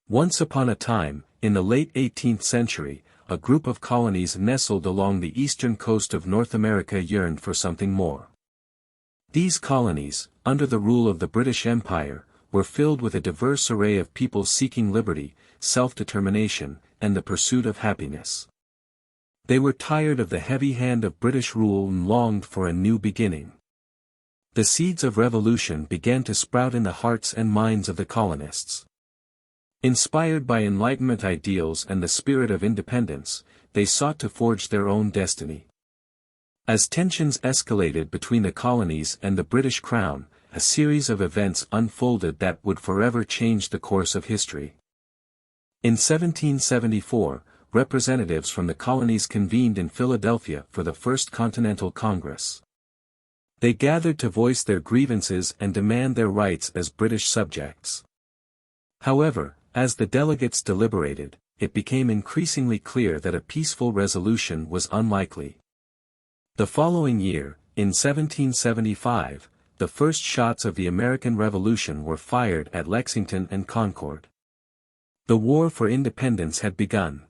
Once upon a time, in the late 18th century, a group of colonies nestled along the eastern coast of North America yearned for something more. These colonies, under the rule of the British Empire, were filled with a diverse array of people seeking liberty, self-determination, and the pursuit of happiness. They were tired of the heavy hand of British rule and longed for a new beginning. The seeds of revolution began to sprout in the hearts and minds of the colonists. Inspired by Enlightenment ideals and the spirit of independence, they sought to forge their own destiny. As tensions escalated between the colonies and the British Crown, a series of events unfolded that would forever change the course of history. In 1774, representatives from the colonies convened in Philadelphia for the First Continental Congress. They gathered to voice their grievances and demand their rights as British subjects. However, as the delegates deliberated, it became increasingly clear that a peaceful resolution was unlikely. The following year, in 1775, the first shots of the American Revolution were fired at Lexington and Concord. The War for Independence had begun.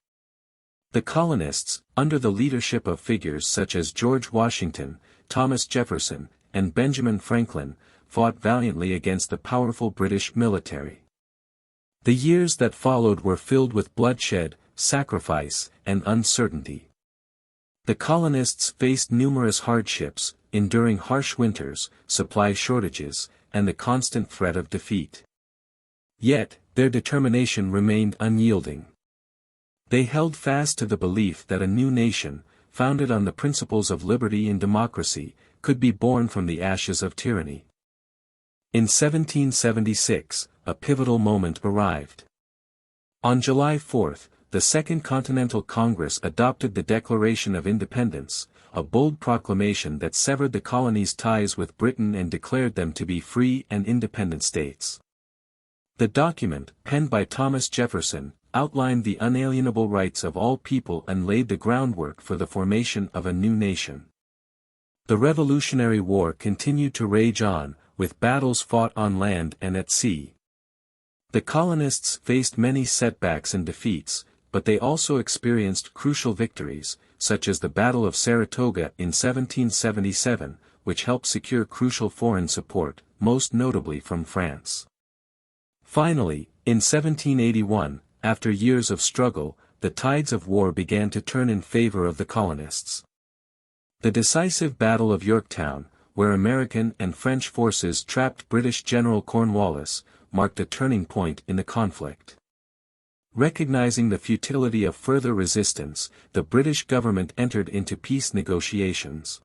The colonists, under the leadership of figures such as George Washington, Thomas Jefferson, and Benjamin Franklin, fought valiantly against the powerful British military. The years that followed were filled with bloodshed, sacrifice, and uncertainty. The colonists faced numerous hardships, enduring harsh winters, supply shortages, and the constant threat of defeat. Yet, their determination remained unyielding. They held fast to the belief that a new nation, founded on the principles of liberty and democracy, could be born from the ashes of tyranny. In 1776, a pivotal moment arrived. On July 4, the Second Continental Congress adopted the Declaration of Independence, a bold proclamation that severed the colonies' ties with Britain and declared them to be free and independent states. The document, penned by Thomas Jefferson, outlined the unalienable rights of all people and laid the groundwork for the formation of a new nation. The Revolutionary War continued to rage on, with battles fought on land and at sea. The colonists faced many setbacks and defeats, but they also experienced crucial victories, such as the Battle of Saratoga in 1777, which helped secure crucial foreign support, most notably from France. Finally, in 1781, after years of struggle, the tides of war began to turn in favor of the colonists. The decisive Battle of Yorktown, where American and French forces trapped British General Cornwallis, marked a turning point in the conflict. Recognizing the futility of further resistance, the British government entered into peace negotiations.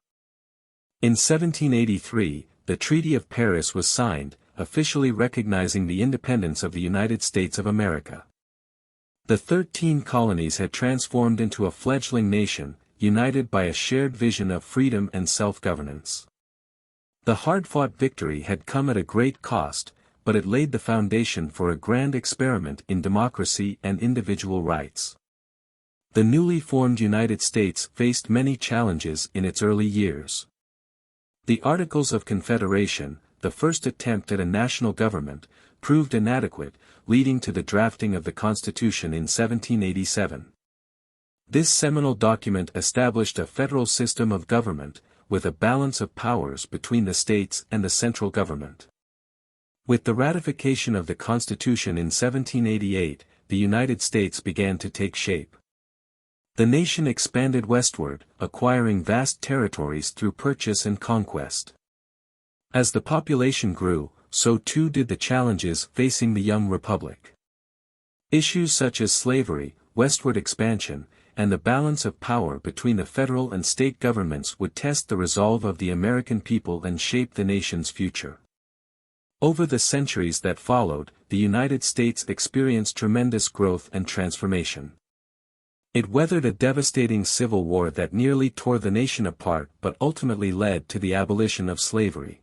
In 1783, the Treaty of Paris was signed, officially recognizing the independence of the United States of America. The 13 colonies had transformed into a fledgling nation, united by a shared vision of freedom and self-governance. The hard-fought victory had come at a great cost, but it laid the foundation for a grand experiment in democracy and individual rights. The newly formed United States faced many challenges in its early years. The Articles of Confederation, the first attempt at a national government, proved inadequate, leading to the drafting of the Constitution in 1787. This seminal document established a federal system of government, with a balance of powers between the states and the central government. With the ratification of the Constitution in 1788, the United States began to take shape. The nation expanded westward, acquiring vast territories through purchase and conquest. As the population grew, so too did the challenges facing the young republic. Issues such as slavery, westward expansion, and the balance of power between the federal and state governments would test the resolve of the American people and shape the nation's future. Over the centuries that followed, the United States experienced tremendous growth and transformation. It weathered a devastating civil war that nearly tore the nation apart but ultimately led to the abolition of slavery.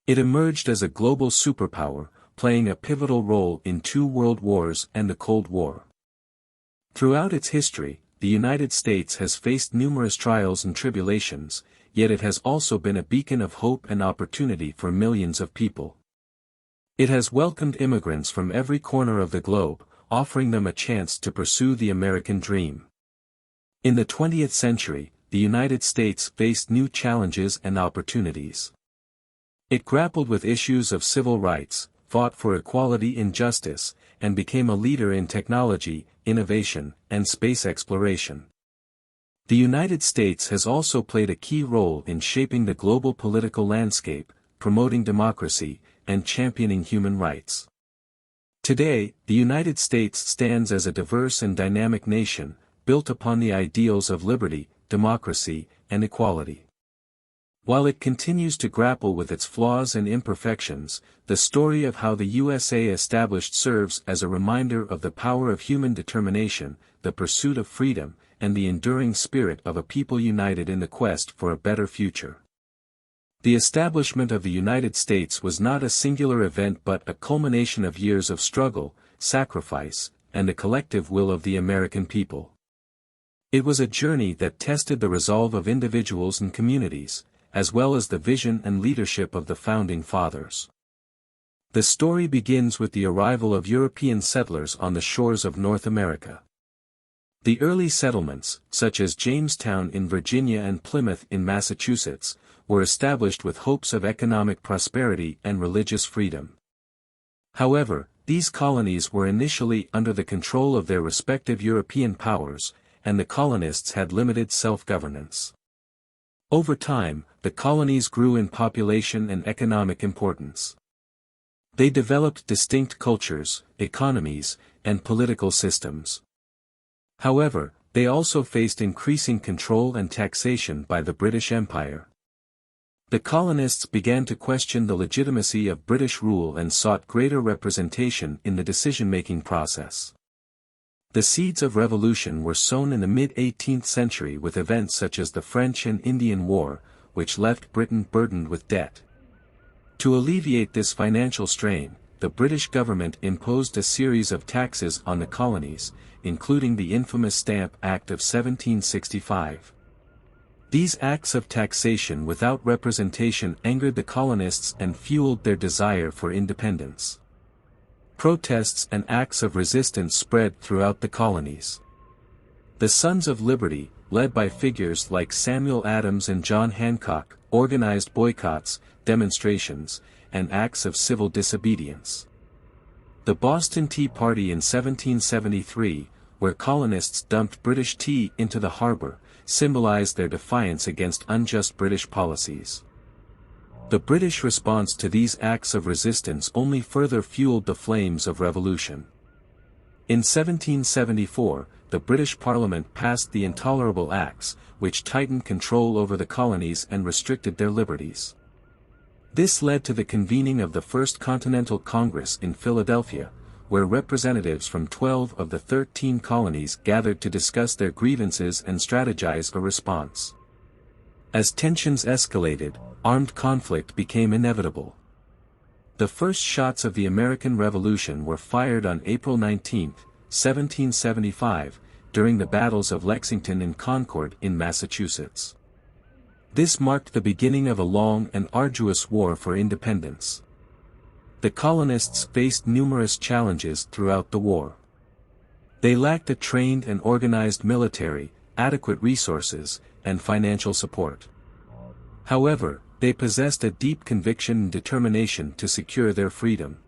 It emerged as a global superpower, playing a pivotal role in 2 world wars and the Cold War. Throughout its history, the United States has faced numerous trials and tribulations, yet it has also been a beacon of hope and opportunity for millions of people. It has welcomed immigrants from every corner of the globe, offering them a chance to pursue the American dream. In the 20th century, the United States faced new challenges and opportunities. It grappled with issues of civil rights, fought for equality and justice, and became a leader in technology, innovation, and space exploration. The United States has also played a key role in shaping the global political landscape, promoting democracy, and championing human rights. Today, the United States stands as a diverse and dynamic nation, built upon the ideals of liberty, democracy, and equality. While it continues to grapple with its flaws and imperfections, the story of how the USA established serves as a reminder of the power of human determination, the pursuit of freedom, and the enduring spirit of a people united in the quest for a better future. The establishment of the United States was not a singular event but a culmination of years of struggle, sacrifice, and the collective will of the American people. It was a journey that tested the resolve of individuals and communities, as well as the vision and leadership of the Founding Fathers. The story begins with the arrival of European settlers on the shores of North America. The early settlements, such as Jamestown in Virginia and Plymouth in Massachusetts, were established with hopes of economic prosperity and religious freedom. However, these colonies were initially under the control of their respective European powers, and the colonists had limited self-governance. Over time, the colonies grew in population and economic importance. They developed distinct cultures, economies, and political systems. However, they also faced increasing control and taxation by the British Empire. The colonists began to question the legitimacy of British rule and sought greater representation in the decision-making process. The seeds of revolution were sown in the mid-18th century with events such as the French and Indian War, which left Britain burdened with debt. To alleviate this financial strain, the British government imposed a series of taxes on the colonies, including the infamous Stamp Act of 1765. These acts of taxation without representation angered the colonists and fueled their desire for independence. Protests and acts of resistance spread throughout the colonies. The Sons of Liberty, led by figures like Samuel Adams and John Hancock, organized boycotts, demonstrations, and acts of civil disobedience. The Boston Tea Party in 1773, where colonists dumped British tea into the harbor, symbolized their defiance against unjust British policies. The British response to these acts of resistance only further fueled the flames of revolution. In 1774, the British Parliament passed the Intolerable Acts, which tightened control over the colonies and restricted their liberties. This led to the convening of the First Continental Congress in Philadelphia, where representatives from 12 of the 13 colonies gathered to discuss their grievances and strategize a response. As tensions escalated, armed conflict became inevitable. The first shots of the American Revolution were fired on April 19, 1775, during the battles of Lexington and Concord in Massachusetts. This marked the beginning of a long and arduous war for independence. The colonists faced numerous challenges throughout the war. They lacked a trained and organized military, adequate resources, and financial support. However, they possessed a deep conviction and determination to secure their freedom.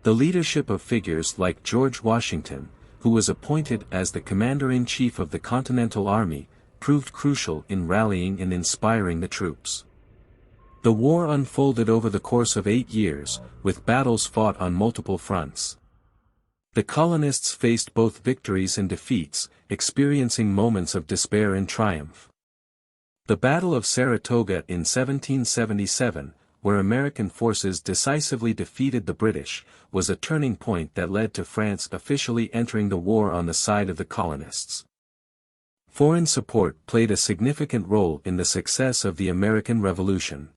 The leadership of figures like George Washington, who was appointed as the commander-in-chief of the Continental Army, proved crucial in rallying and inspiring the troops. The war unfolded over the course of 8 years, with battles fought on multiple fronts. The colonists faced both victories and defeats, experiencing moments of despair and triumph. The Battle of Saratoga in 1777, where American forces decisively defeated the British, was a turning point that led to France officially entering the war on the side of the colonists. Foreign support played a significant role in the success of the American Revolution.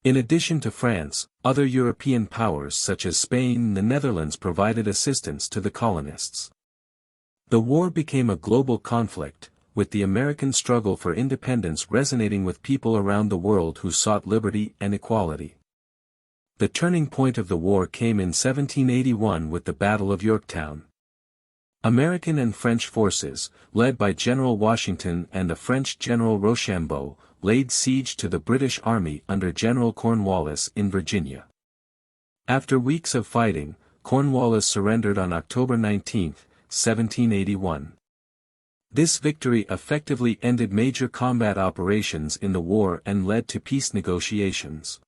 In addition to France, other European powers such as Spain and the Netherlands provided assistance to the colonists. The war became a global conflict, with the American struggle for independence resonating with people around the world who sought liberty and equality. The turning point of the war came in 1781 with the Battle of Yorktown. American and French forces, led by General Washington and the French General Rochambeau, laid siege to the British Army under General Cornwallis in Virginia. After weeks of fighting, Cornwallis surrendered on October 19, 1781. This victory effectively ended major combat operations in the war and led to peace negotiations.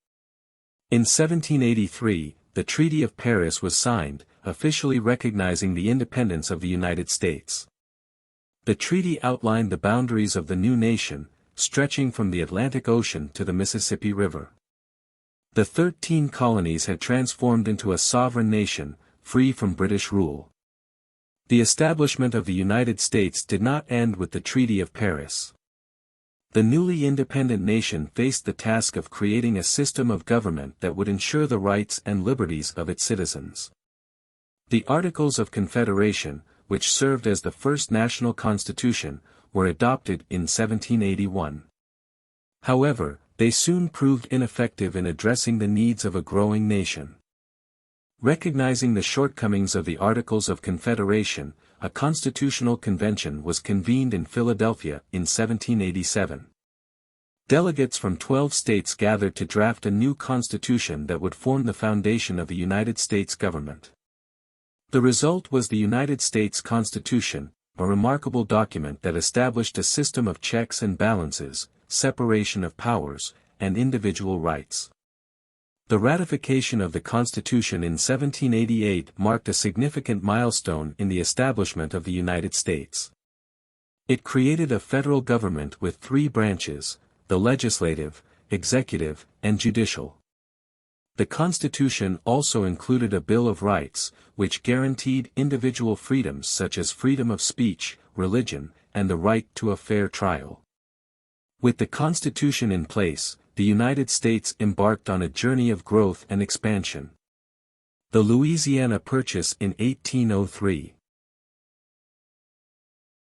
In 1783, the Treaty of Paris was signed, officially recognizing the independence of the United States. The treaty outlined the boundaries of the new nation, stretching from the Atlantic Ocean to the Mississippi River. The 13 colonies had transformed into a sovereign nation, free from British rule. The establishment of the United States did not end with the Treaty of Paris. The newly independent nation faced the task of creating a system of government that would ensure the rights and liberties of its citizens. The Articles of Confederation, which served as the first national constitution, were adopted in 1781. However, they soon proved ineffective in addressing the needs of a growing nation. Recognizing the shortcomings of the Articles of Confederation, a constitutional convention was convened in Philadelphia in 1787. Delegates from 12 states gathered to draft a new constitution that would form the foundation of the United States government. The result was the United States Constitution, a remarkable document that established a system of checks and balances, separation of powers, and individual rights. The ratification of the Constitution in 1788 marked a significant milestone in the establishment of the United States. It created a federal government with 3 branches, the legislative, executive, and judicial. The Constitution also included a Bill of Rights, which guaranteed individual freedoms such as freedom of speech, religion, and the right to a fair trial. With the Constitution in place, the United States embarked on a journey of growth and expansion. The Louisiana Purchase in 1803.